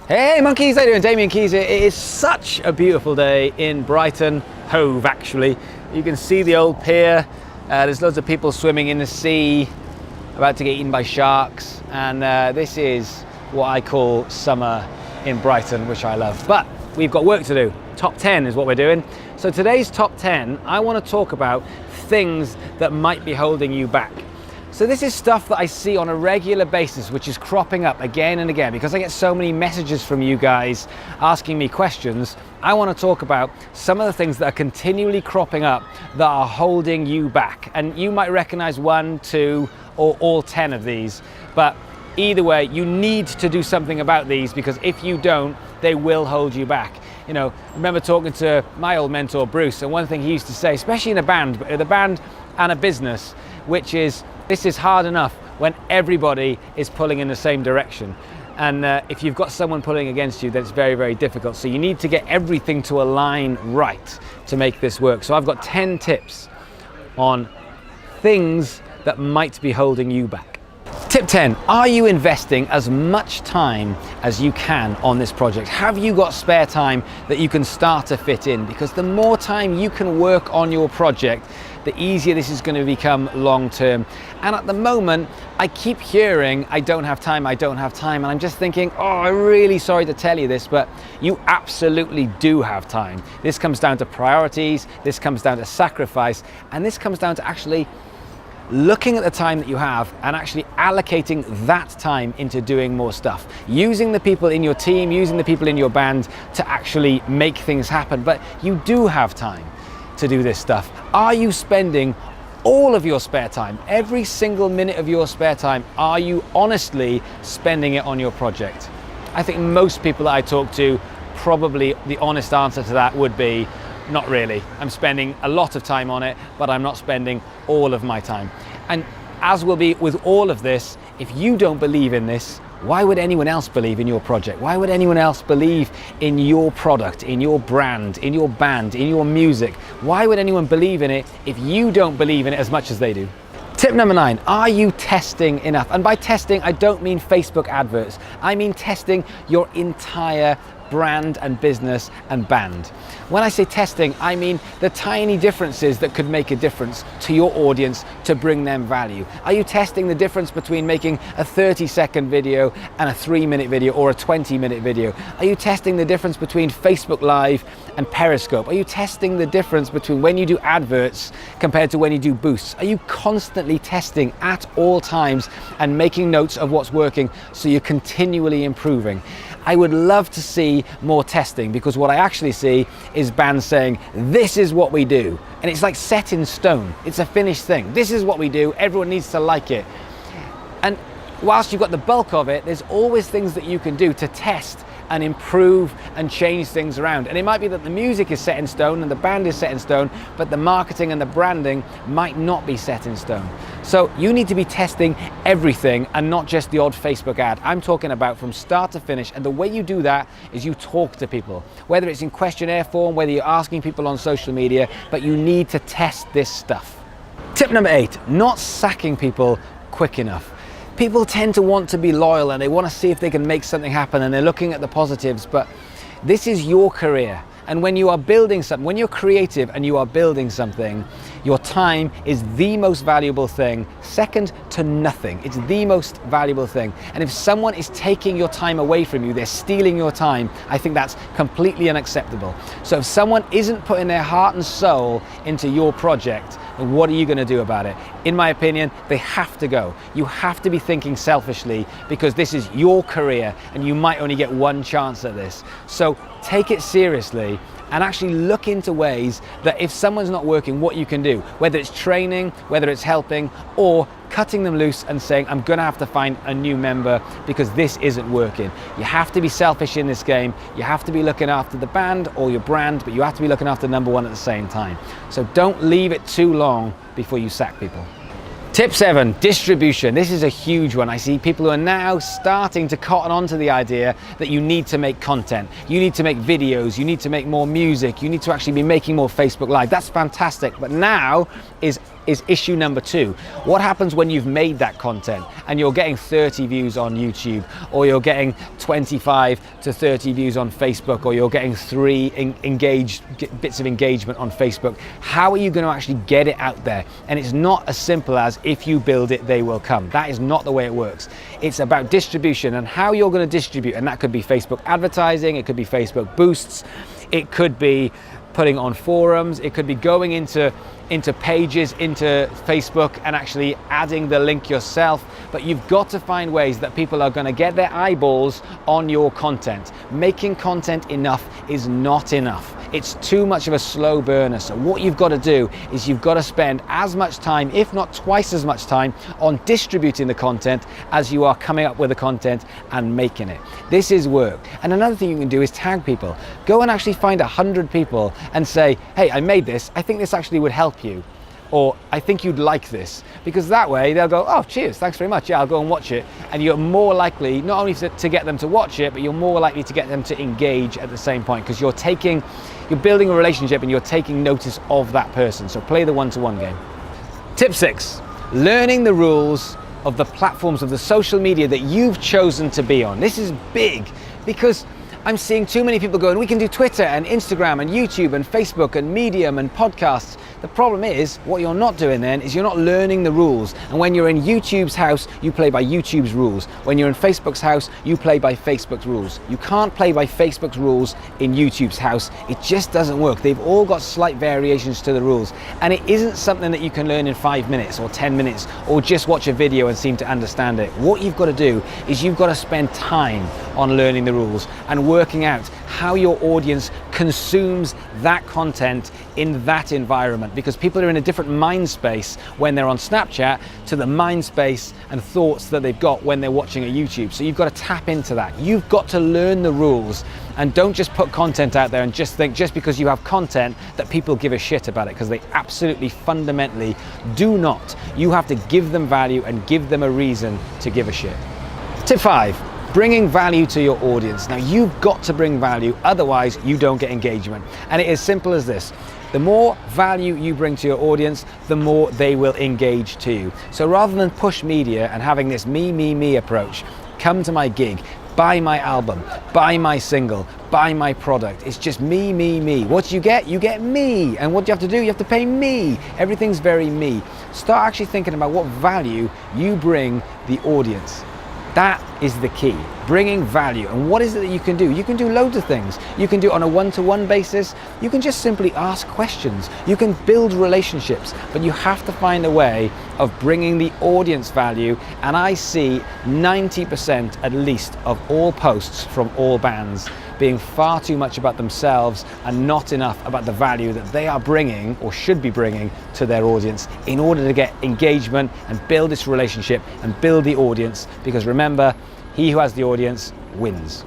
Hey monkeys, how you doing? Damian Keys here. It is such a beautiful day in Brighton, Hove actually. You can see the old pier. There's loads of people swimming in the sea, about to get eaten by sharks. And this is what I call summer in Brighton, which I love. But we've got work to do. Top 10 is what we're doing. So today's top 10, I want to talk about things that might be holding you back. So this is stuff that I see on a regular basis, which is cropping up again and again. Because I get so many messages from you guys asking me questions, I want to talk about some of the things that are continually cropping up that are holding you back. And you might recognize 1, 2, or all 10 of these. But either way, you need to do something about these, because if you don't, they will hold you back. You know, I remember talking to my old mentor, Bruce, and one thing he used to say, especially in a band, but in a band and a business, which is, this is hard enough when everybody is pulling in the same direction. And if you've got someone pulling against you, then it's very, very difficult. So you need to get everything to align right to make this work. So I've got 10 tips on things that might be holding you back. Tip 10, are you investing as much time as you can on this project? Have you got spare time that you can start to fit in? Because the more time you can work on your project, the easier this is going to become long term. And at the moment, I keep hearing, I don't have time, I don't have time. And I'm just thinking, oh, I'm really sorry to tell you this, but you absolutely do have time. This comes down to priorities, this comes down to sacrifice, and this comes down to actually looking at the time that you have and actually allocating that time into doing more stuff. Using the people in your team, using the people in your band to actually make things happen. But you do have time to do this stuff. Are you spending all of your spare time, every single minute of your spare time, are you honestly spending it on your project? I think most people that I talk to, probably the honest answer to that would be, not really. I'm spending a lot of time on it, but I'm not spending all of my time. And as will be with all of this, if you don't believe in this, why would anyone else believe in your project? Why would anyone else believe in your product, in your brand, in your band, in your music? Why would anyone believe in it if you don't believe in it as much as they do? Tip number 9, are you testing enough? And by testing, I don't mean Facebook adverts. I mean testing your entire brand and business and band. When I say testing, I mean the tiny differences that could make a difference to your audience to bring them value. Are you testing the difference between making a 30-second video and a 3-minute video or a 20-minute video? Are you testing the difference between Facebook Live and Periscope? Are you testing the difference between when you do adverts compared to when you do boosts? Are you constantly testing at all times and making notes of what's working so you're continually improving? I would love to see more testing, because what I actually see is bands saying, this is what we do. And it's like set in stone. It's a finished thing. This is what we do. Everyone needs to like it. And whilst you've got the bulk of it, there's always things that you can do to test and improve and change things around. And it might be that the music is set in stone and the band is set in stone, but the marketing and the branding might not be set in stone. So you need to be testing everything and not just the odd Facebook ad. I'm talking about from start to finish. And the way you do that is you talk to people, whether it's in questionnaire form, whether you're asking people on social media, but you need to test this stuff. Tip number 8, not sacking people quick enough. People tend to want to be loyal and they want to see if they can make something happen, and they're looking at the positives, but this is your career. And when you are building something, when you're creative and you are building something, your time is the most valuable thing, second to nothing. It's the most valuable thing. And if someone is taking your time away from you, they're stealing your time, I think that's completely unacceptable. So if someone isn't putting their heart and soul into your project, then what are you going to do about it? In my opinion, they have to go. You have to be thinking selfishly, because this is your career and you might only get one chance at this. So take it seriously and actually look into ways that if someone's not working, what you can do, whether it's training, whether it's helping, or cutting them loose and saying, I'm gonna have to find a new member because this isn't working. You have to be selfish in this game. You have to be looking after the band or your brand, but you have to be looking after number 1 at the same time. So don't leave it too long before you sack people. Tip 7, distribution. This is a huge one. I see people who are now starting to cotton on to the idea that you need to make content. You need to make videos. You need to make more music. You need to actually be making more Facebook Live. That's fantastic. But now is is issue number 2. What happens when you've made that content and you're getting 30 views on YouTube, or you're getting 25 to 30 views on Facebook, or you're getting 3 bits of engagement on Facebook? How are you going to actually get it out there? And it's not as simple as if you build it, they will come. That is not the way it works. It's about distribution and how you're going to distribute, and that could be Facebook advertising, it could be Facebook boosts, it could be putting on forums, it could be going into pages, into Facebook and actually adding the link yourself. But you've got to find ways that people are going to get their eyeballs on your content. Making content enough is not enough. It's too much of a slow burner. So what you've got to do is you've got to spend as much time, if not twice as much time, on distributing the content as you are coming up with the content and making it. This is work. And another thing you can do is tag people. Go and actually find 100 people and say, hey, I made this. I think this actually would help you. Or I think you'd like this, because that way they'll go, oh, cheers, thanks very much, yeah, I'll go and watch it. And you're more likely not only to get them to watch it, but you're more likely to get them to engage at the same point, because you're building a relationship and you're taking notice of that person. So play the one-to-one game. Tip 6, learning the rules of the platforms of the social media that you've chosen to be on. This is big, because I'm seeing too many people going, we can do Twitter and Instagram and YouTube and Facebook and Medium and podcasts. The problem is, what you're not doing then is you're not learning the rules. And when you're in YouTube's house, you play by YouTube's rules. When you're in Facebook's house, you play by Facebook's rules. You can't play by Facebook's rules in YouTube's house. It just doesn't work. They've all got slight variations to the rules. And it isn't something that you can learn in 5 minutes or 10 minutes or just watch a video and seem to understand it. What you've got to do is you've got to spend time on learning the rules and working out how your audience consumes that content in that environment, because people are in a different mind space when they're on Snapchat to the mind space and thoughts that they've got when they're watching a YouTube. So you've got to tap into that. You've got to learn the rules, and don't just put content out there and just think just because you have content that people give a shit about it, because they absolutely fundamentally do not. You have to give them value and give them a reason to give a shit. Tip 5. Bringing value to your audience. Now, you've got to bring value, otherwise you don't get engagement. And it is simple as this. The more value you bring to your audience, the more they will engage to you. So rather than push media and having this me approach, come to my gig, buy my album, buy my single, buy my product. It's just me. What do you get? You get me. And what do you have to do? You have to pay me. Everything's very me. Start actually thinking about what value you bring the audience. That is the key, bringing value. And what is it that you can do? You can do loads of things. You can do it on a one-to-one basis. You can just simply ask questions. You can build relationships, but you have to find a way of bringing the audience value. And I see 90% at least of all posts from all bands being far too much about themselves and not enough about the value that they are bringing or should be bringing to their audience in order to get engagement and build this relationship and build the audience, because remember, he who has the audience wins.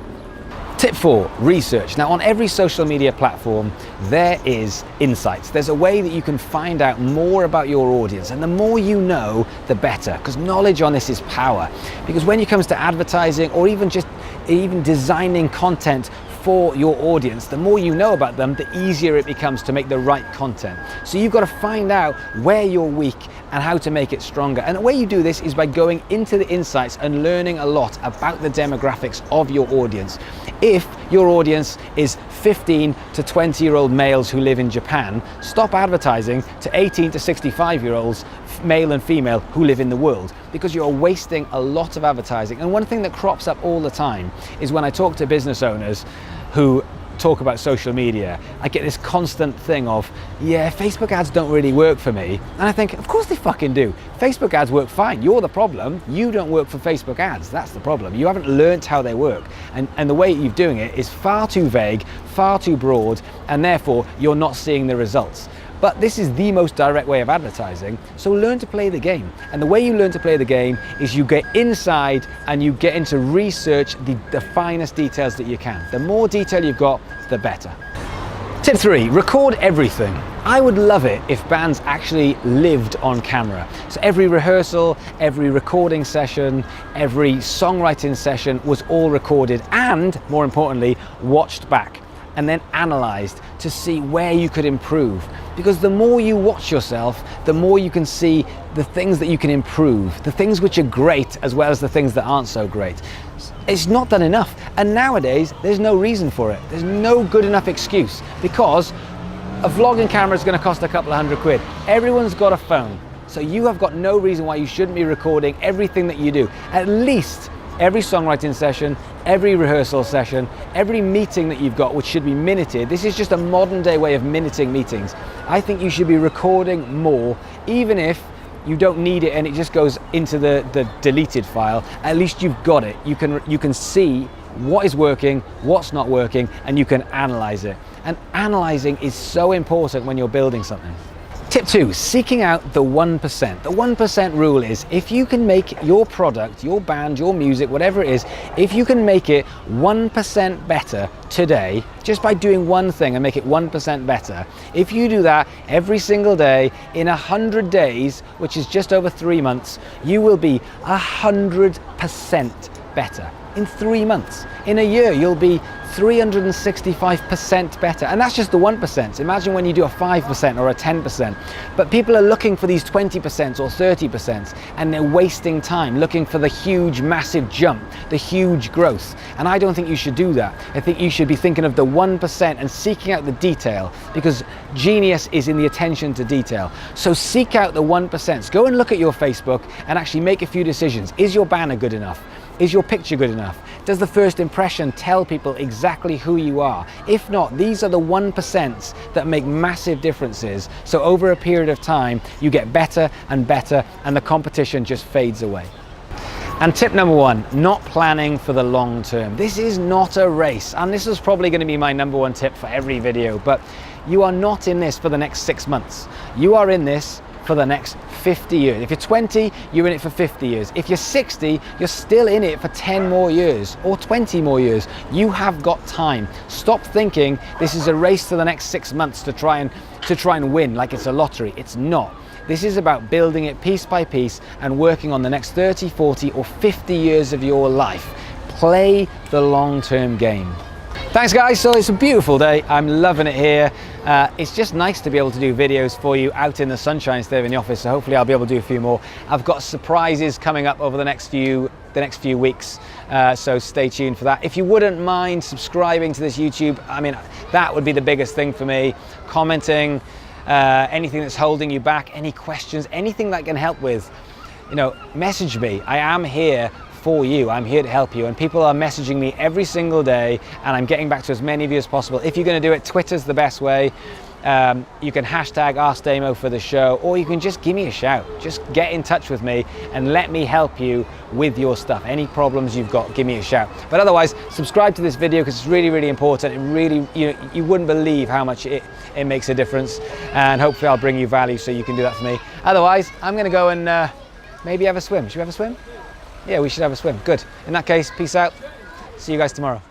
Tip 4, research. Now, on every social media platform, there is insights. There's a way that you can find out more about your audience, and the more you know, the better, because knowledge on this is power. Because when it comes to advertising or even designing content for your audience, the more you know about them, the easier it becomes to make the right content. So you've got to find out where you're weak and how to make it stronger. And the way you do this is by going into the insights and learning a lot about the demographics of your audience. If your audience is 15 to 20-year-old males who live in Japan, stop advertising to 18 to 65-year-olds, male and female, who live in the world, because you're wasting a lot of advertising. And one thing that crops up all the time is when I talk to business owners who talk about social media, I get this constant thing of, yeah, Facebook ads don't really work for me. And I think, of course they fucking do. Facebook ads work fine. You're the problem. You don't work for Facebook ads. That's the problem. You haven't learned how they work. And the way you're doing it is far too vague, far too broad, and therefore you're not seeing the results. But this is the most direct way of advertising, so learn to play the game. And the way you learn to play the game is you get inside and you get into research the finest details that you can. The more detail you've got, the better. Tip 3, record everything. I would love it if bands actually lived on camera. So every rehearsal, every recording session, every songwriting session was all recorded and, more importantly, watched back. and then analysed to see where you could improve. Because the more you watch yourself, the more you can see the things that you can improve, the things which are great as well as the things that aren't so great. It's not done enough. And nowadays, there's no reason for it. There's no good enough excuse, because a vlogging camera is going to cost a couple of £100. Everyone's got a phone. So you have got no reason why you shouldn't be recording everything that you do. At least every songwriting session, every rehearsal session, every meeting that you've got, which should be minuted. This is just a modern day way of minuting meetings. I think you should be recording more, even if you don't need it and it just goes into the deleted file. At least you've got it. You can see what is working, what's not working, and you can analyze it. And analyzing is so important when you're building something. Tip 2, seeking out the 1%. The 1% rule is, if you can make your product, your band, your music, whatever it is, if you can make it 1% better today, just by doing one thing and make it 1% better, if you do that every single day, in 100 days, which is just over 3 months, you will be 100% better. In 3 months. In a year, you'll be 365% better. And that's just the 1%. Imagine when you do a 5% or a 10%. But people are looking for these 20% or 30%, and they're wasting time looking for the huge, massive jump, the huge growth. And I don't think you should do that. I think you should be thinking of the 1% and seeking out the detail, because genius is in the attention to detail. So seek out the 1%. Go and look at your Facebook and actually make a few decisions. Is your banner good enough? Is your picture good enough? Does the first impression tell people exactly who you are? If not, these are the 1% that make massive differences. So over a period of time, you get better and better, and the competition just fades away. And tip number 1, not planning for the long term. This is not a race, and this is probably going to be my number 1 tip for every video, but you are not in this for the next 6 months. You are in this for the next 50 years. If you're 20, you're in it for 50 years. If you're 60, you're still in it for 10 more years or 20 more years. You have got time. Stop thinking this is a race to the next 6 months to try and win like it's a lottery. It's not. This is about building it piece by piece and working on the next 30, 40 or 50 years of your life. Play the long-term game. Thanks guys, so it's a beautiful day. I'm loving it here. It's just nice to be able to do videos for you out in the sunshine instead of in the office, so hopefully I'll be able to do a few more. I've got surprises coming up over the next few weeks, so stay tuned for that. If you wouldn't mind subscribing to this YouTube, I mean, that would be the biggest thing for me. Commenting, anything that's holding you back, any questions, anything that I can help with, you know, message me. I am here for you. I'm here to help you, and people are messaging me every single day, and I'm getting back to as many of you as possible. If you're going to do it, Twitter's the best way. You can hashtag AskDamo for the show, or you can just give me a shout. Just get in touch with me and let me help you with your stuff. Any problems you've got, give me a shout. But otherwise, subscribe to this video because it's really, really important. It really, you wouldn't believe how much it makes a difference, and hopefully I'll bring you value so you can do that for me. Otherwise, I'm going to go and maybe have a swim. Should we have a swim? Yeah, we should have a swim. Good. In that case, peace out. See you guys tomorrow.